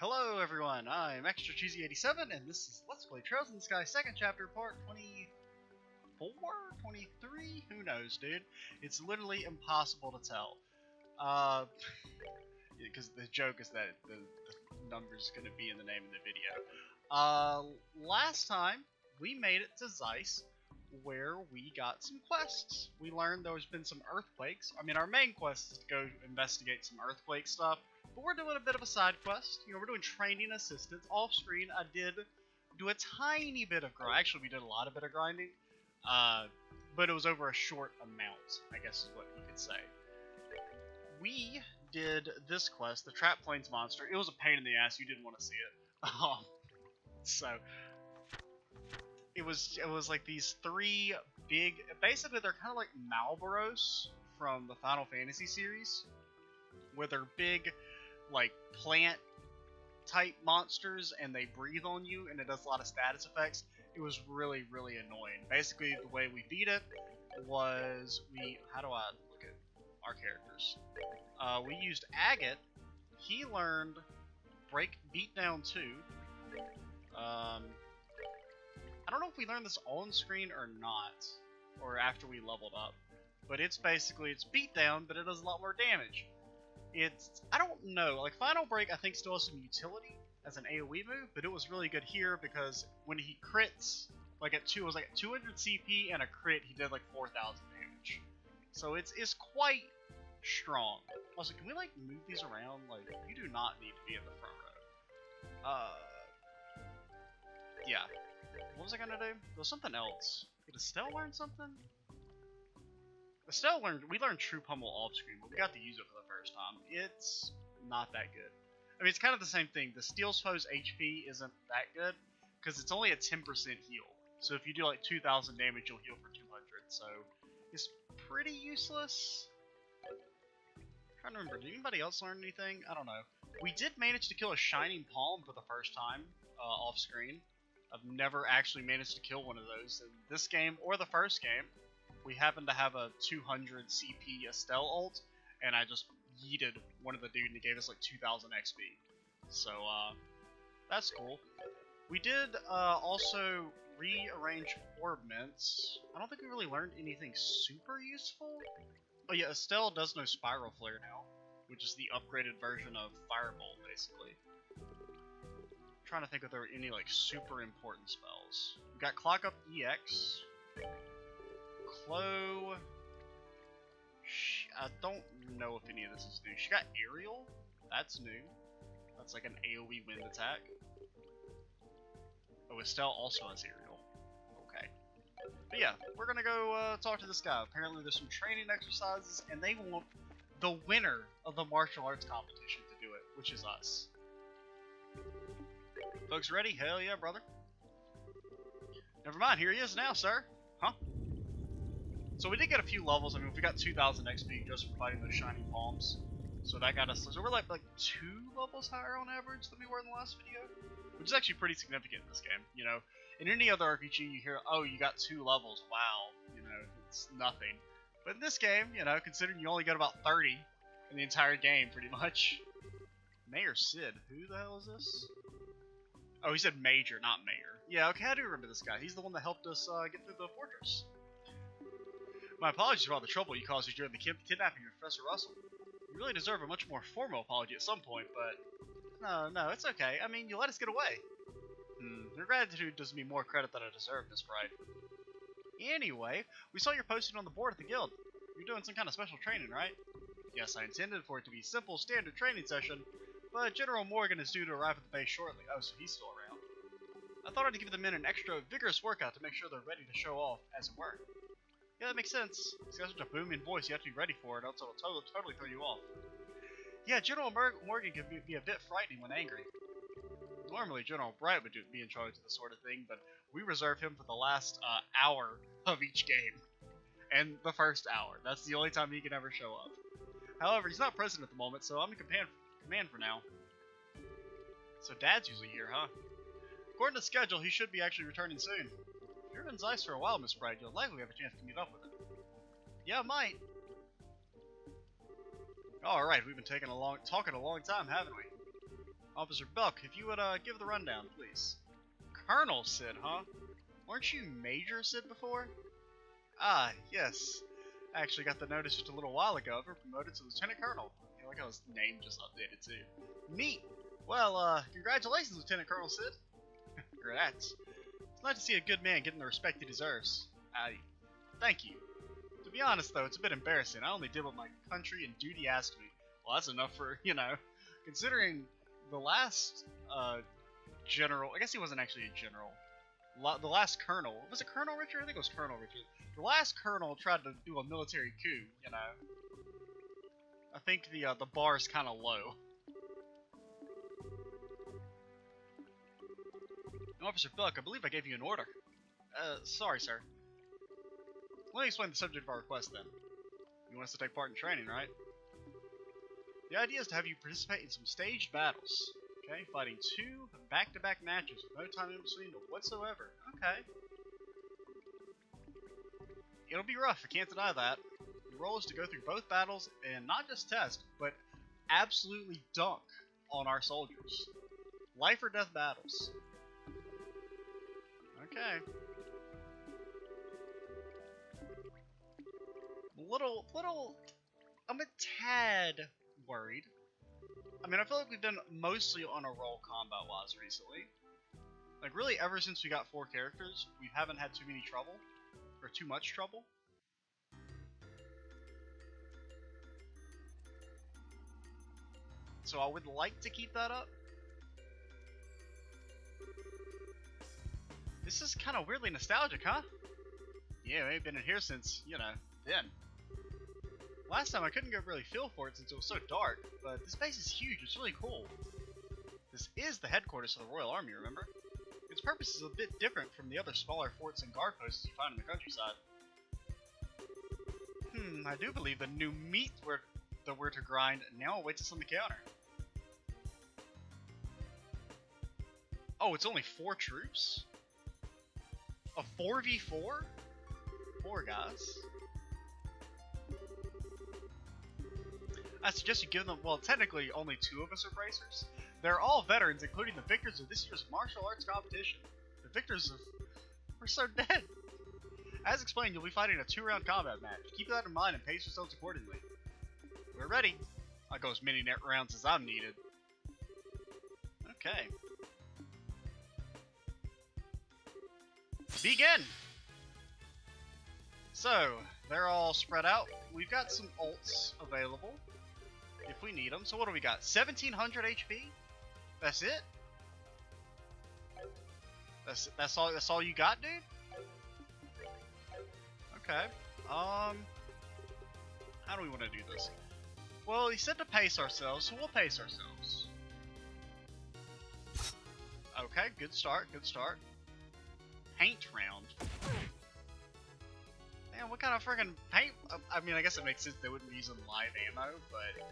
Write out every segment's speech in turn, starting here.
Hello everyone, I'm Extra Cheesy 87 and this is Let's Play Trails in the Sky second chapter, part 24? 23? Who knows, dude? It's literally impossible to tell. Because the joke is that the number's going to be in the name of the video. Last time, we made it to Zeiss, where we got some quests. We learned there's been some earthquakes. I mean, our main quest is to go investigate some earthquake stuff, but we're doing a bit of a side quest. You know, we're doing training assistance. Off screen, I did do a tiny bit of grind. Actually, we did a lot of grinding, but it was over a short amount, I guess is what you could say. We did this quest, the Trap Plains Monster. It was a pain in the ass. You didn't want to see it. So it was like these three big, basically they're kind of like Malboros from the Final Fantasy series, where they're big, like plant type monsters, and they breathe on you, and it does a lot of status effects. It was really, really annoying. Basically, the way we beat it was how do I look at our characters? We used Agate. He learned Beatdown 2. I don't know if we learned this on screen or not, or after we leveled up, but it's Beatdown, but it does a lot more damage. I don't know, like Final Break I think still has some utility as an AoE move, but it was really good here because when he crits, like it was like 200 CP and a crit, he did like 4,000 damage. So it's quite strong. Also, can we like move these around? Like, you do not need to be in the front row. Yeah. What was I gonna do? There was something else. Did Estelle learn something? We learned True Pummel off screen, but we got to use it for the first time. It's not that good. I mean, it's kind of the same thing. The Steel's foe's HP isn't that good, because it's only a 10% heal. So if you do like 2,000 damage, you'll heal for 200. So it's pretty useless. I'm trying to remember, did anybody else learn anything? I don't know. We did manage to kill a Shining Palm for the first time off screen. I've never actually managed to kill one of those in this game or the first game. We happened to have a 200 CP Estelle ult, and I just yeeted one of the dude and it gave us like 2,000 XP. So, that's cool. We did also rearrange orb mints. I don't think we really learned anything super useful. Oh yeah, Estelle does know Spiral Flare now, which is the upgraded version of Firebolt, basically. I'm trying to think if there were any like super important spells. We got Clock Up EX. Clo. I don't know if any of this is new. She got Aerial. That's new. That's like an AoE wind attack. Oh, Estelle also has Aerial. Okay. But yeah, we're gonna go talk to this guy. Apparently there's some training exercises, and they want the winner of the martial arts competition to do it, which is us. Folks ready? Hell yeah, brother. Never mind, here he is now, sir. Huh? So we did get a few levels. I mean, we got 2,000 XP just for fighting those Shining Palms. So that got us, so we're like 2 levels higher on average than we were in the last video. Which is actually pretty significant in this game, you know. In any other RPG, you hear, oh, you got 2 levels, wow, you know, it's nothing. But in this game, you know, considering you only got about 30 in the entire game, pretty much. Mayor Sid, who the hell is this? Oh, he said Major, not Mayor. Yeah, okay, I do remember this guy. He's the one that helped us get through the fortress. My apologies for all the trouble you caused us during the kidnapping of Professor Russell. You really deserve a much more formal apology at some point, but... No, it's okay. I mean, you let us get away. Your gratitude does me more credit than I deserve, Miss Bright. Anyway, we saw your posting on the board at the guild. You're doing some kind of special training, right? Yes, I intended for it to be a simple, standard training session, but General Morgan is due to arrive at the base shortly. Oh, so he's still around. I thought I'd give the men an extra vigorous workout to make sure they're ready to show off, as it were. Yeah, that makes sense. He's got such a booming voice, you have to be ready for it, else it'll totally throw you off. Yeah, General Morgan can be a bit frightening when angry. Normally, General Bright would be in charge of this sort of thing, but we reserve him for the last hour of each game. And the first hour. That's the only time he can ever show up. However, he's not present at the moment, so I'm in command for now. So Dad's usually here, huh? According to schedule, he should be actually returning soon. If you're in Zeiss for a while, Miss Bright, you'll likely have a chance to meet up with him. Yeah, I might. Alright, we've been talking a long time, haven't we? Officer Buck, if you would give the rundown, please. Colonel Sid, huh? Weren't you Major Sid before? Ah, yes. I actually got the notice just a little while ago. I've been promoted to Lieutenant Colonel. I like how his name just updated too. Neat. Well, congratulations, Lieutenant Colonel Sid. Congrats. It's nice to see a good man getting the respect he deserves. Thank you. To be honest, though, it's a bit embarrassing. I only did what my country and duty asked me. Well, that's enough for, considering the last, general, I guess he wasn't actually a general. The last colonel, was it Colonel Richard? I think it was Colonel Richard. The last colonel tried to do a military coup, I think the bar's kind of low. Officer Buck, I believe I gave you an order. Sorry, sir. Let me explain the subject of our request then. You want us to take part in training, right? The idea is to have you participate in some staged battles. Okay, fighting 2 back-to-back matches with no time in between whatsoever. Okay. It'll be rough, I can't deny that. The role is to go through both battles and not just test, but absolutely dunk on our soldiers. Life or death battles. Okay. I'm a tad worried. I mean, I feel like we've been mostly on a roll combat-wise recently. Like, really, ever since we got 4 characters, we haven't had too many trouble. Or too much trouble. So I would like to keep that up. This is kind of weirdly nostalgic, huh? Yeah, we've been in here since, then. Last time I couldn't get really feel for it since it was so dark, but this base is huge, it's really cool. This is the headquarters of the Royal Army, remember? Its purpose is a bit different from the other smaller forts and guard posts you find in the countryside. I do believe the new meat that we're to grind now awaits us on the counter. Oh, it's only 4 troops? A 4v4? 4 guys. I suggest you give them, well, technically only 2 of us are bracers. They're all veterans, including the victors of this year's martial arts competition. The victors of... We're so dead! As explained, you'll be fighting a 2-round combat match. Keep that in mind and pace yourselves accordingly. We're ready. I'll go as many net rounds as I'm needed. Okay. Begin! So, they're all spread out. We've got some ults available if we need them. So what do we got? 1700 HP? That's it? That's all you got, dude? Okay. How do we want to do this? Well, he said to pace ourselves, so we'll pace ourselves. Okay, good start, good start. Paint round. Damn, what kind of freaking paint? I mean, I guess it makes sense they wouldn't be using live ammo, but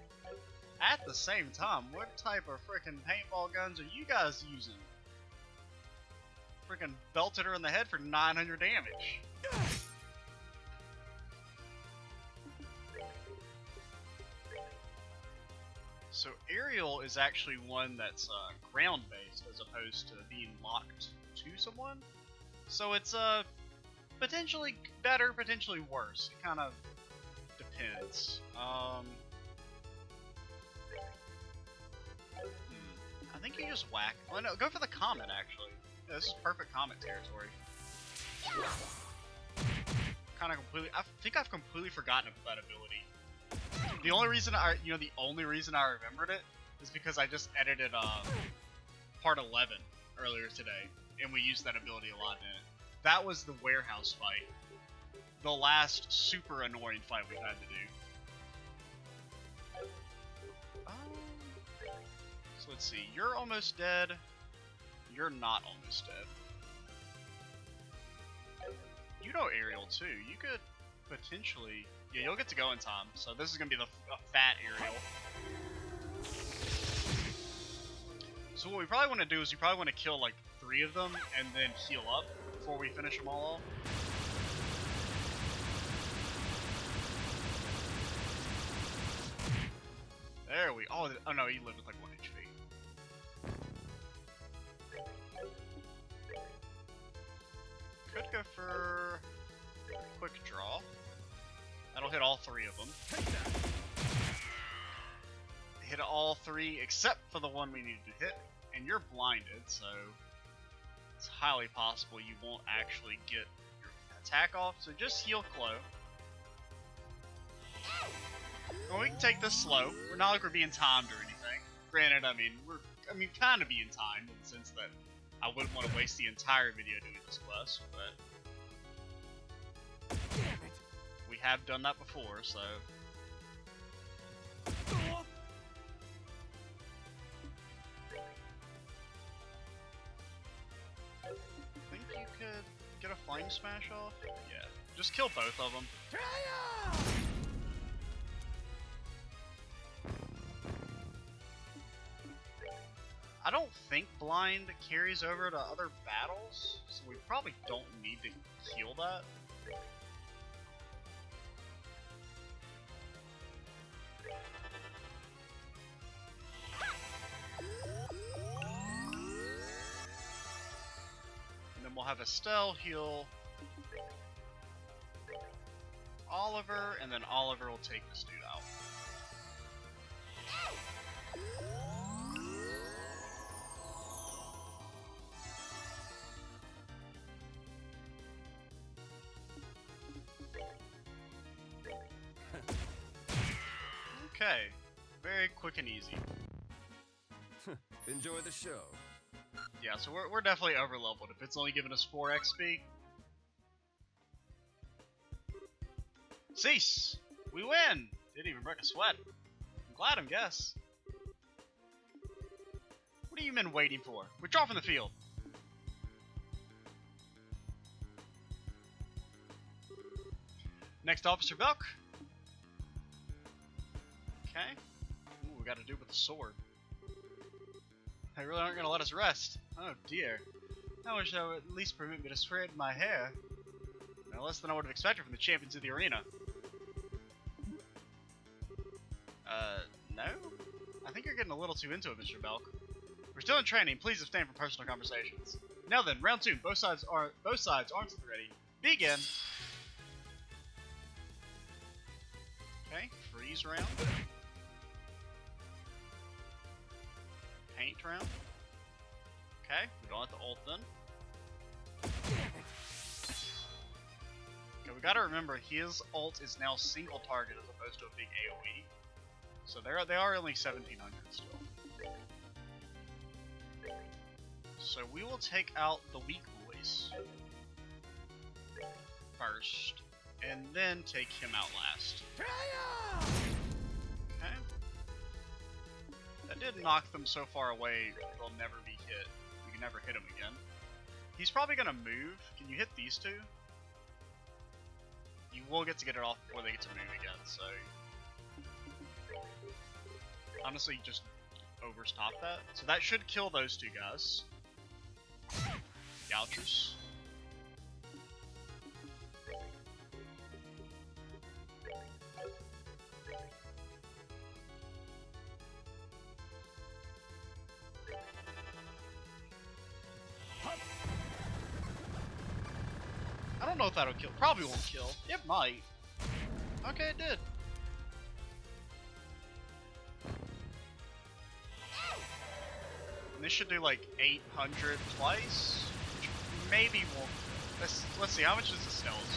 at the same time, what type of freaking paintball guns are you guys using? Freaking belted her in the head for 900 damage. So aerial is actually one that's ground-based as opposed to being locked to someone. So it's potentially better, potentially worse. It kind of depends. I think you just whack. Oh no, go for the comet actually. Yeah, this is perfect comet territory. Kind of completely. I think I've completely forgotten about that ability. The only reason the only reason I remembered it is because I just edited part 11 earlier today, and we used that ability a lot in it. That was the warehouse fight. The last super annoying fight we've had to do. So let's see. You're almost dead. You're not almost dead. You know aerial too. You could potentially... Yeah, you'll get to go in time. So this is going to be the fat aerial. So what we probably want to do is we probably want to kill like 3 of them and then heal up before we finish them all off. There we... Oh no, he lived with like 1 HP. for quick draw. That'll hit all 3 of them. Hit all 3 except for the one we needed to hit, and you're blinded, so it's highly possible you won't actually get your attack off, so just heal Chloe. Well, we can take this slow. We're not like we're being timed or anything. Granted, I mean, we're kind of being timed in the sense that I wouldn't want to waste the entire video doing this quest, but we have done that before, so. Think you could get a flame smash off? Yeah, just kill both of them. I don't think blind carries over to other battles, so we probably don't need to heal that. And then we'll have Estelle heal Oliver, and then Oliver will take this dude out. Okay, very quick and easy. Enjoy the show. Yeah, so we're definitely over leveled if it's only giving us 4 XP. Cease! We win! Didn't even break a sweat. I'm glad, I guess. What are you men waiting for? Withdraw from the field. Next, Officer Belk. Okay. Ooh, we got to do with the sword. They really aren't going to let us rest. Oh dear. I wish I would at least permit me to straighten my hair. No less than I would have expected from the champions of the arena. No? I think you're getting a little too into it, Mr. Belk. We're still in training. Please abstain from personal conversations. Now then, round 2. Both sides arms to the ready. Begin. Okay, freeze round. Paint round. Okay, we don't have to ult then. Okay, we gotta remember his ult is now single target as opposed to a big AoE. So they are only 1700 still. So we will take out the weak boys first, and then take him out last. Okay. That did knock them so far away they'll never be hit. We can never hit him again. He's probably gonna move. Can you hit these two? You will get it off before they get to move again, so honestly just overstop that. So that should kill those two guys. Gouchers. I don't know if that'll kill. Probably won't kill. It might. Okay, it did. And this should do like 800 twice, which maybe won't. Let's see. How much does the skeleton do?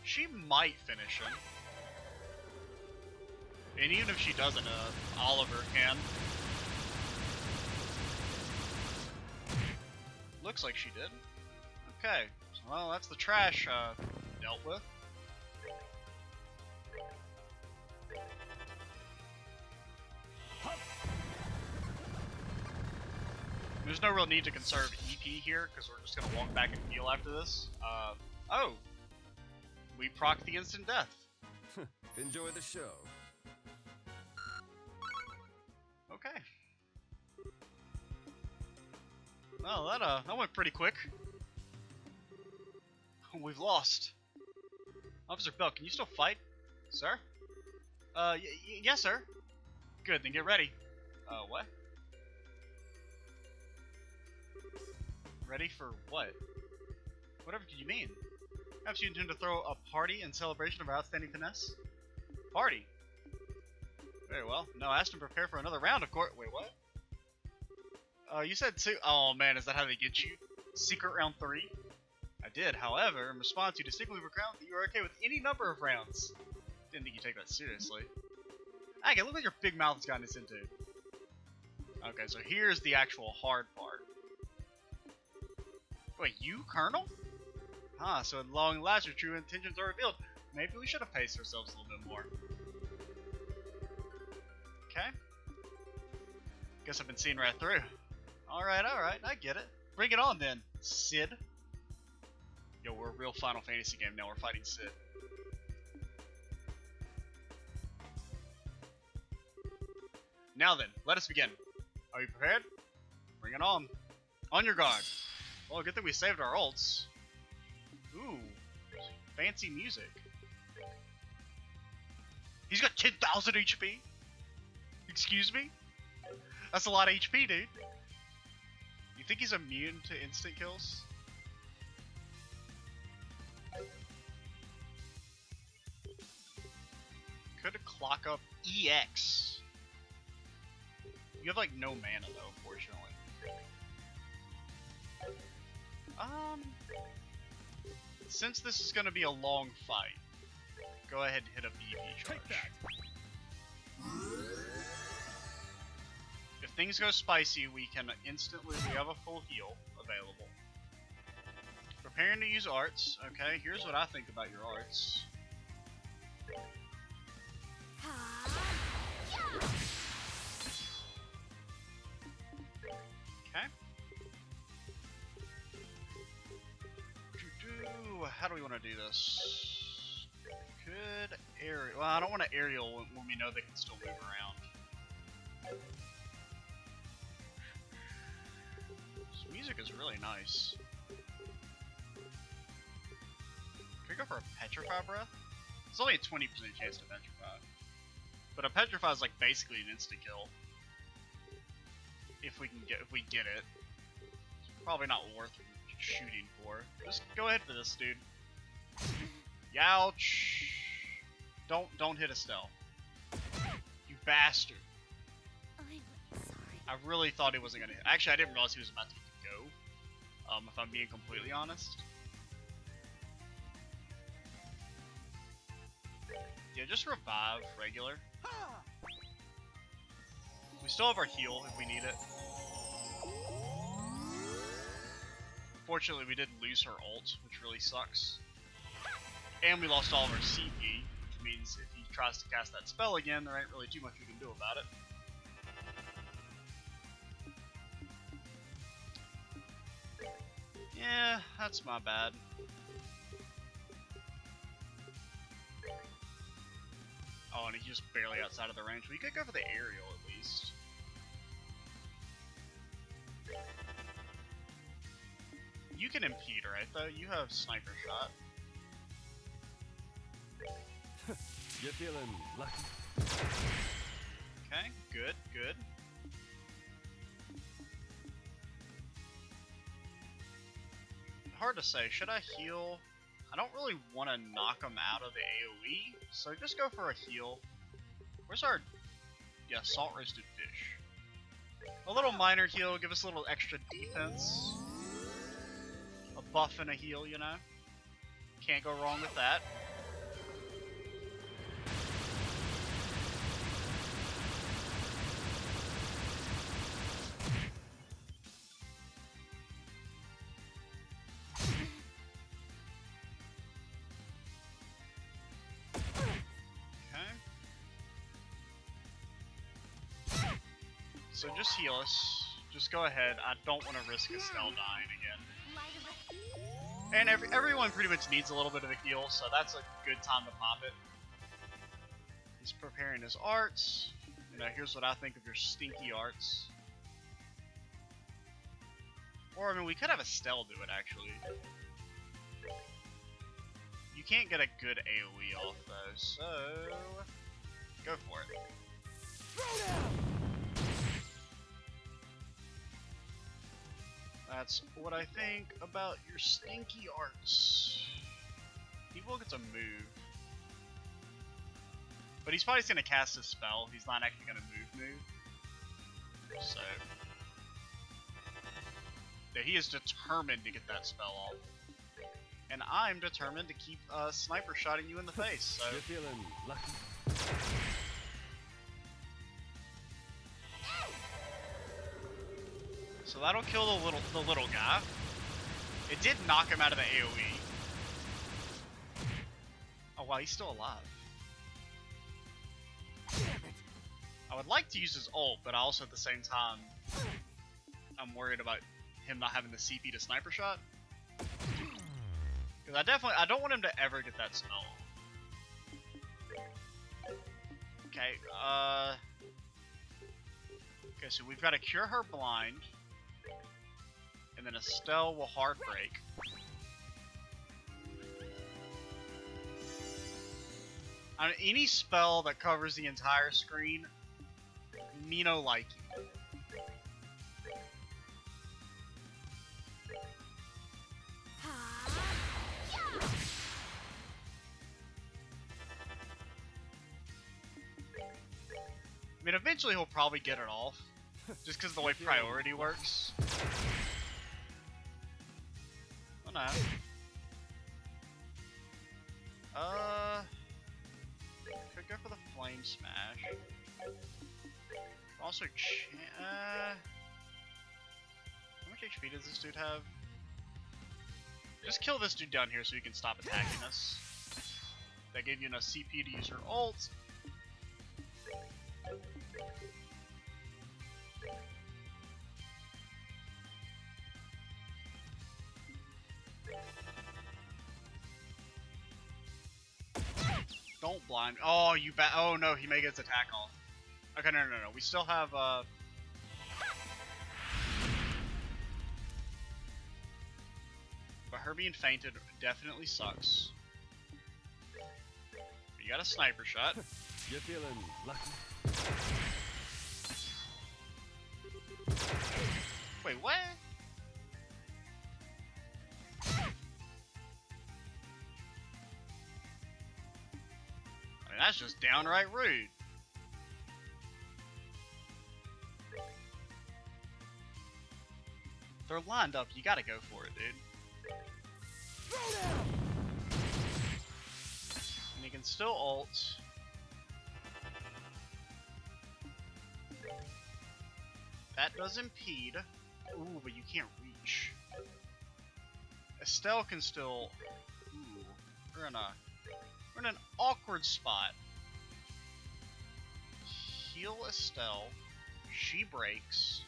She might finish him. And even if she doesn't, Oliver can. Looks like she did. Okay, so, well, that's the trash dealt with. There's no real need to conserve EP here, because we're just going to walk back and heal after this. Oh! We proc the instant death. Enjoy the show. Okay. Well, that went pretty quick. We've lost. Officer Bell, can you still fight? Sir? Yes, sir. Good, then get ready. What? Ready for what? Whatever do you mean? Perhaps you intend to throw a party in celebration of our outstanding finesse? Party? Very well. No, I asked him to prepare for another round, of course. Wait, what? You said two. Oh man, is that how they get you? Secret round 3? I did, however, in response, you distinctly recount that you are okay with any number of rounds. Didn't think you take that seriously. Okay, look what your big mouth has gotten us into. Okay, so here's the actual hard part. Wait, you, Colonel? Huh, so at long last your true intentions are revealed. Maybe we should have paced ourselves a little bit more. Okay. Guess I've been seeing right through. Alright, I get it. Bring it on then, Sid. Yo, we're a real Final Fantasy game now, we're fighting Sid. Now then, let us begin. Are you prepared? Bring it on. On your guard. Well, good thing we saved our ults. Ooh, fancy music. He's got 10,000 HP? Excuse me? That's a lot of HP, dude. You think he's immune to instant kills? Could clock up EX. You have like no mana though, unfortunately. Since this is gonna be a long fight, go ahead and hit a BP charge. Take that. If things go spicy, we can instantly, we have a full heal available. Preparing to use arts. Okay, here's what I think about your arts. Okay. How do we want to do this? Could aerial. Well, I don't want to aerial when we know they can still move around. This music is really nice. Can we go for a Petrify Breath? It's only a 20% chance to Petrify. But a Petrify is like basically an insta kill. If we get it. It's probably not worth shooting for. Just go ahead for this, dude. Youch! Don't hit Estelle. You bastard. I'm sorry. I really thought he wasn't gonna hit. Actually, I didn't realize he was about to go. If I'm being completely honest. Yeah, just revive regular. We still have our heal if we need it. Fortunately, we did lose her ult, which really sucks. And we lost all of our CP, which means if he tries to cast that spell again, there ain't really too much we can do about it. Yeah, that's my bad. Oh, and he's just barely outside of the range. We could go for the aerial at least. You can impede, right, though? You have sniper shot. You're feeling lucky. Okay, good, good. Hard to say. Should I heal? I don't really want to knock him out of the AoE, so just go for a heal. Where's our... Yeah, salt roasted fish. A little minor heal, give us a little extra defense. A buff and a heal, you know? Can't go wrong with that. So just heal us. Just go ahead. I don't want to risk Estelle dying again. And everyone pretty much needs a little bit of a heal, so that's a good time to pop it. He's preparing his arts. You know, here's what I think of your stinky arts. Or, I mean, we could have Estelle do it, actually. You can't get a good AoE off, though, so... Go for it. That's what I think about your stinky arts. He will get to move. But he's probably just gonna cast a spell. He's not actually gonna move. So yeah, he is determined to get that spell off. And I'm determined to keep sniper shotting you in the face, so You're feeling lucky. so that'll kill the little guy. It did knock him out of the AoE. Oh wow, he's still alive. I would like to use his ult, but also at the same time, I'm worried about him not having the CP to sniper shot. Because I don't want him to ever get that spell. Okay, okay, so we've got to cure her blind, and then Estelle will hard break. I mean, any spell that covers the entire screen, me no like. I mean, eventually he'll probably get it off, just because of the way priority works. Oh no. Could go for the flame smash. Also, how much HP does this dude have? Just kill this dude down here so he can stop attacking us. That gave you enough CP to use your ult. Don't blind. Oh, you oh no, he may get his attack off. Okay, no. We still have, but her being fainted definitely sucks. You got a sniper shot. You're feeling lucky. Wait, what? I mean, that's just downright rude. They're lined up, you gotta go for it, dude. And you can still ult. That does impede. Ooh, but you can't reach. Estelle can still... Ooh, we're in an awkward spot. Heal Estelle. She breaks.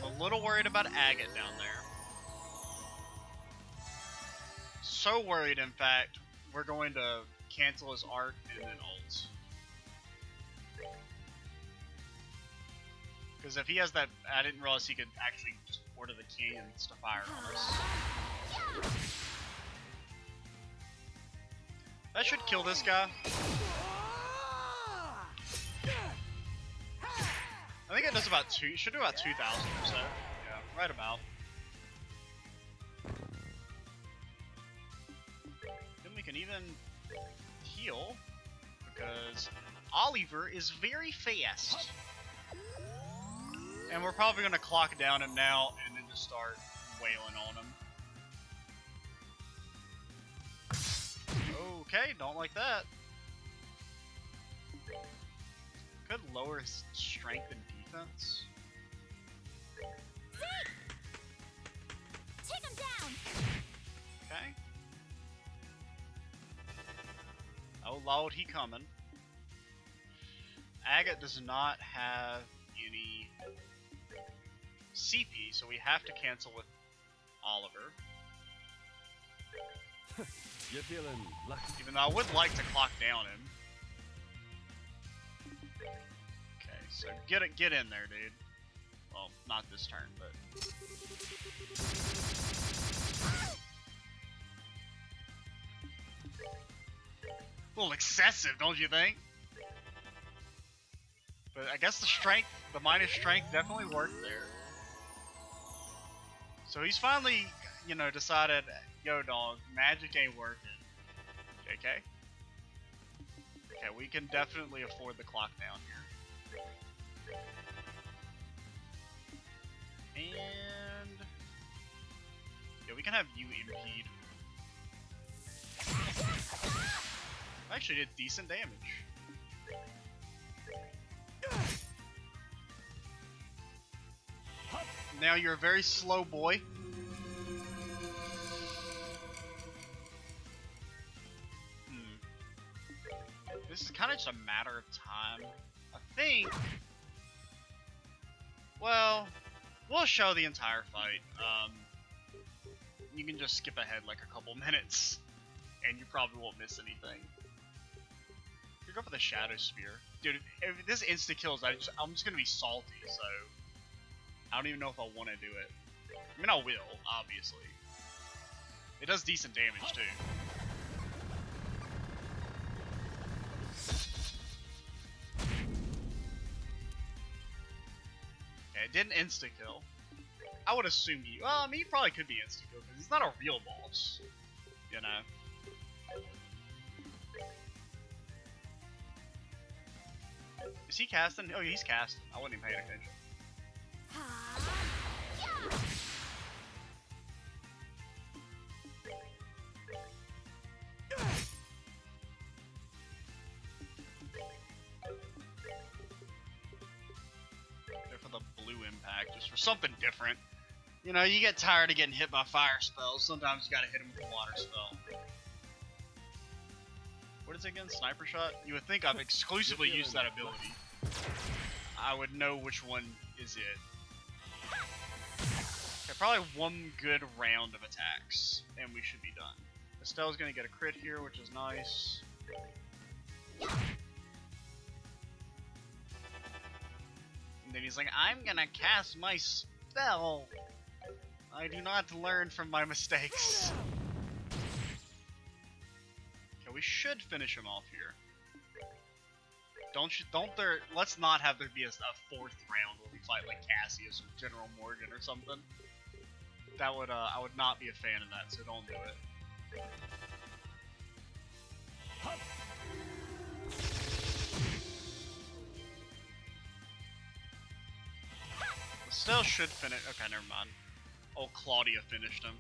I'm a little worried about Agate down there. So worried, in fact, we're going to cancel his art and then ult. Because if he has that, I didn't realize he could actually just order the cannons to fire on us. That should kill this guy. I think it does about it should do about 2,000 or so. Yeah, right about. Then we can even heal, because Oliver is very fast. And we're probably going to clock down him now and then just start wailing on him. Okay, don't like that. Could lower his strength and defense. Take him down. Okay. Oh lord, he coming. Agate does not have any CP, so we have to cancel with Oliver. You're feeling lucky. Even though I would like to clock down him. Okay, so get in there, dude. Well, not this turn, but a little excessive, don't you think? But I guess the strength, the minus strength definitely worked there. So he's finally, you know, decided, yo dog, magic ain't working. JK? Okay, we can definitely afford the clock down here. And... yeah, we can have you impede. Actually did decent damage. Now you're a very slow boy. This is kind of just a matter of time. I think... well, we'll show the entire fight. You can just skip ahead like a couple minutes, and you probably won't miss anything. You go for the Shadow Spear. Dude, if this insta-kills, I'm just gonna be salty, so... I don't even know if I want to do it. I mean, I will, obviously. It does decent damage, too. Okay, it didn't insta-kill. I would assume he... well, I mean, he probably could be insta-kill, because he's not a real boss. You know? Is he casting? Oh, he's casting. I wasn't even paying attention. Go for the blue impact, just for something different. You know, you get tired of getting hit by fire spells. Sometimes you gotta hit him with a water spell. What is it again? Sniper shot? You would think I've exclusively used that ability. I would know which one is it. Okay, probably one good round of attacks, and we should be done. Estelle's gonna get a crit here, which is nice. And then he's like, I'm gonna cast my spell. I do not learn from my mistakes. Okay, we should finish him off here. Let's not have there be a fourth round where we fight like Cassius or General Morgan or something. That would, I would not be a fan of that, so don't do it. Still should finish. Okay, never mind. Oh, Claudia finished him.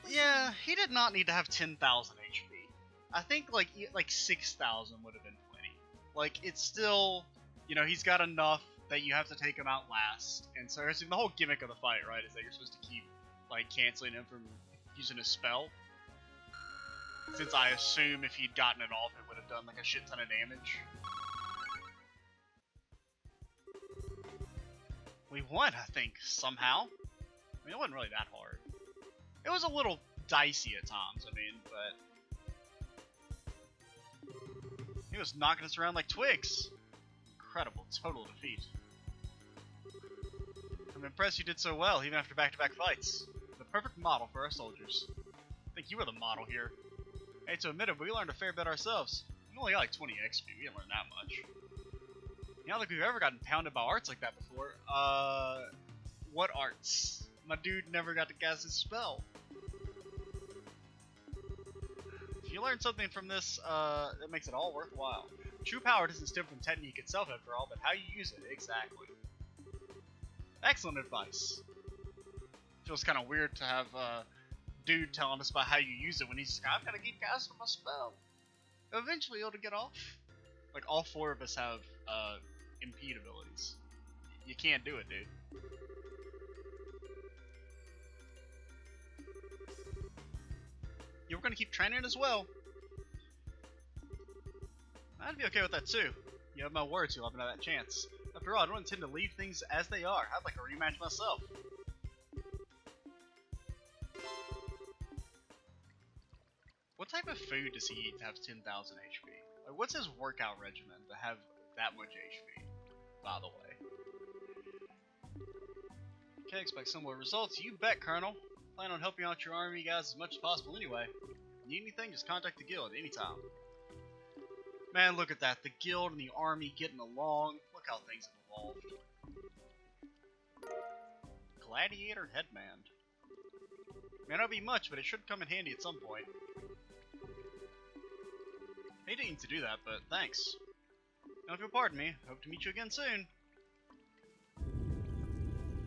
Yeah, he did not need to have 10,000 HP. I think like 6,000 would have been plenty. Like, it's still, you know, he's got enough that you have to take him out last. And so the whole gimmick of the fight, right, is that you're supposed to keep like canceling him from using his spell. Since I assume if he'd gotten it off, it would have done like a shit ton of damage. We won, I think, somehow. I mean, it wasn't really that hard. It was a little dicey at times, I mean, but... he was knocking us around like twigs. Incredible, total defeat. I'm impressed you did so well, even after back-to-back fights. The perfect model for our soldiers. I think you were the model here. Hey, to admit it, we learned a fair bit ourselves. We only got like 20 XP, we didn't learn that much. I don't think we've ever gotten pounded by arts like that before. What arts? My dude never got to cast his spell. If you learn something from this, that makes it all worthwhile. True power doesn't stem from technique itself after all, but how you use it, exactly. Excellent advice. Feels kind of weird to have dude telling us about how you use it when he's just, I've got to keep casting my spell. Eventually it'll get off. Like, all four of us have impede abilities. You can't do it, dude. You were gonna keep training as well. I'd be okay with that too. You have my word to let me know that chance. After all, I don't intend to leave things as they are. I'd like a rematch myself. What type of food does he eat to have 10,000 HP? Like, what's his workout regimen to have that much HP, by the way? Okay, expect similar results. You bet, Colonel. Plan on helping out your army guys as much as possible anyway. Need anything, just contact the guild anytime. Man, look at that. The guild and the army getting along. Look how things have evolved. Gladiator headband. May not be much, but it should come in handy at some point. Hate to do that, but thanks. Now, if you'll pardon me, hope to meet you again soon.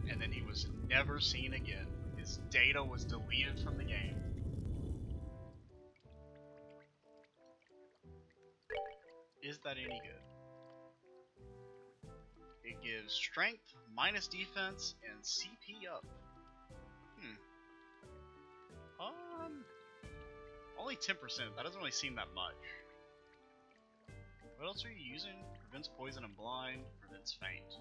And then he was never seen again. His data was deleted from the game. Is that any good? It gives strength, minus defense, and CP up. Only 10%. That doesn't really seem that much. What else are you using? Prevents poison and blind. Prevents faint.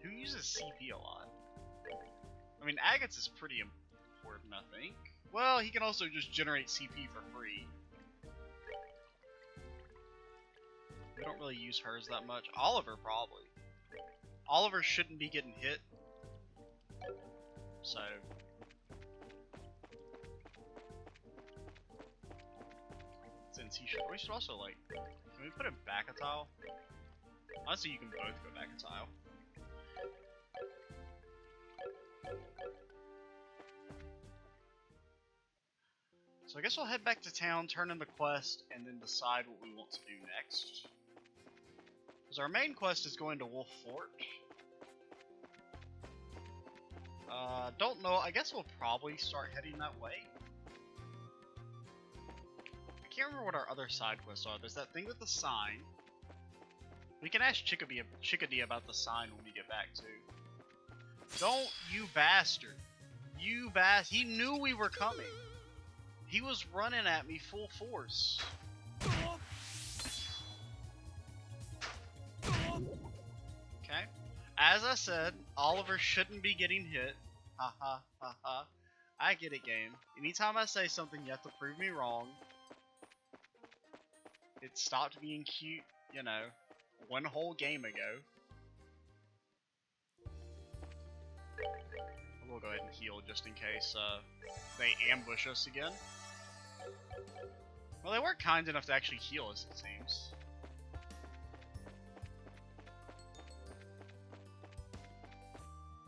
Who uses CP a lot? I mean, Agates is pretty important, I think. Well, he can also just generate CP for free. We don't really use hers that much. Oliver, probably. Oliver shouldn't be getting hit. So... since we should also, like... Can we put him back a tile? Honestly, you can both go back a tile. So I guess we'll head back to town, turn in the quest, and then decide what we want to do next. Because our main quest is going to Wolf Fort. Don't know, I guess we'll probably start heading that way. I can't remember what our other side quests are. There's that thing with the sign. We can ask Chickadee about the sign when we get back too. Don't, you bastard. You bastard. He knew we were coming. He was running at me full force. Okay. As I said, Oliver shouldn't be getting hit. Ha ha ha ha. I get it, game. Anytime I say something, you have to prove me wrong. It stopped being cute, you know, one whole game ago. We'll go ahead and heal just in case they ambush us again. Well, they weren't kind enough to actually heal us, it seems.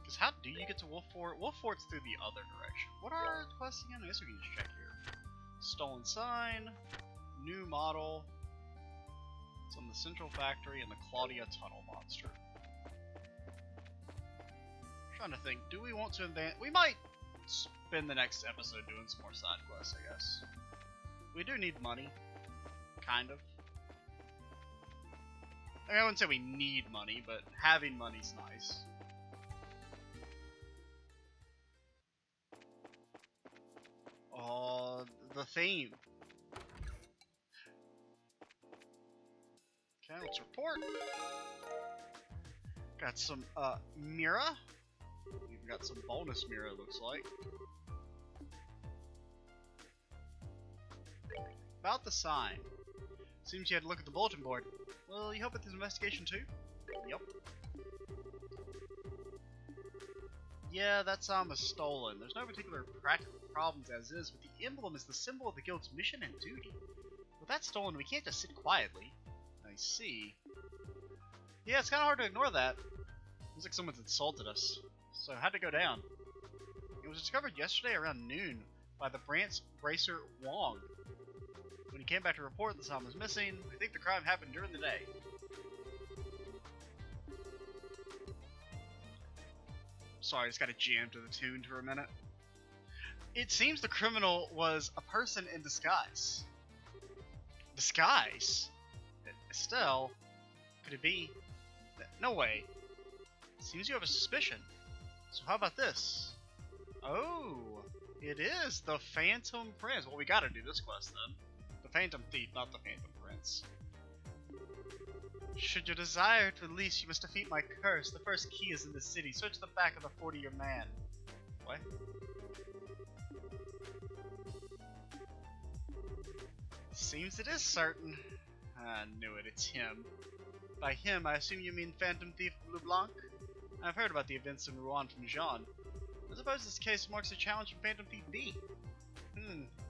Because how do you get to Wolf Fort? Wolf Fort's through the other direction. What are our quests again? I guess we can just check here. Stolen sign, new model. It's on the Central Factory and the Claudia Tunnel Monster. Trying to think, do we want to advance? We might spend the next episode doing some more side quests, I guess. We do need money. Kind of. I mean, I wouldn't say we need money, but having money's nice. Oh, the theme. Okay, let's report. Got some, Mira. We've got some bonus Mira, looks like. About the sign. Seems you had to look at the bulletin board. Will you help with this investigation too? Yep. Yeah, that sign was stolen. There's no particular practical problems as is, but the emblem is the symbol of the guild's mission and duty. With that stolen, we can't just sit quietly. I see. Yeah, it's kind of hard to ignore that. Looks like someone's insulted us. So how'd it go down? It was discovered yesterday around noon by the branch bracer Wong. When he came back to report the sign was missing, I think the crime happened during the day. Sorry, I just got to jam to the tune for a minute. It seems the criminal was a person in disguise. Disguise? Estelle? Could it be? No way. Seems you have a suspicion. So how about this? Oh, it is the Phantom Prince. Well, we gotta do this quest then. The Phantom Thief, not the Phantom Prince. Should you desire to release, you must defeat my curse. The first key is in the city. Search the back of the 40-year man. What? Seems it is certain. I knew it, it's him. By him, I assume you mean Phantom Thief Blue Blanc? I've heard about the events in Rouen from Jean. I suppose this case marks a challenge from Phantom Thief B.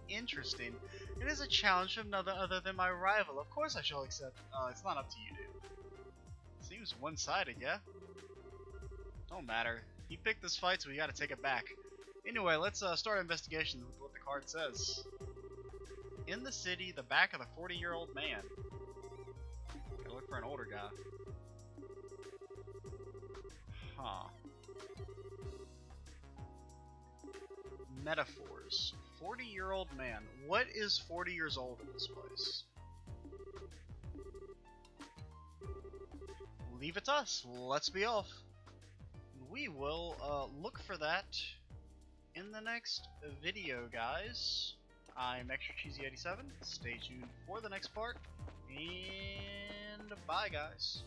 Interesting. It is a challenge from none other than my rival. Of course I shall accept. It's not up to you, dude. Seems one-sided, yeah? Don't matter. He picked this fight, so we gotta take it back. Anyway, let's start investigation with what the card says. In the city, the back of the 40-year-old man. Gotta look for an older guy. Huh. Metaphors. 40-year-old man. What is 40 years old in this place? Leave it to us. Let's be off. We will look for that in the next video, guys. I'm Extra Cheesy 87. Stay tuned for the next part. And bye, guys.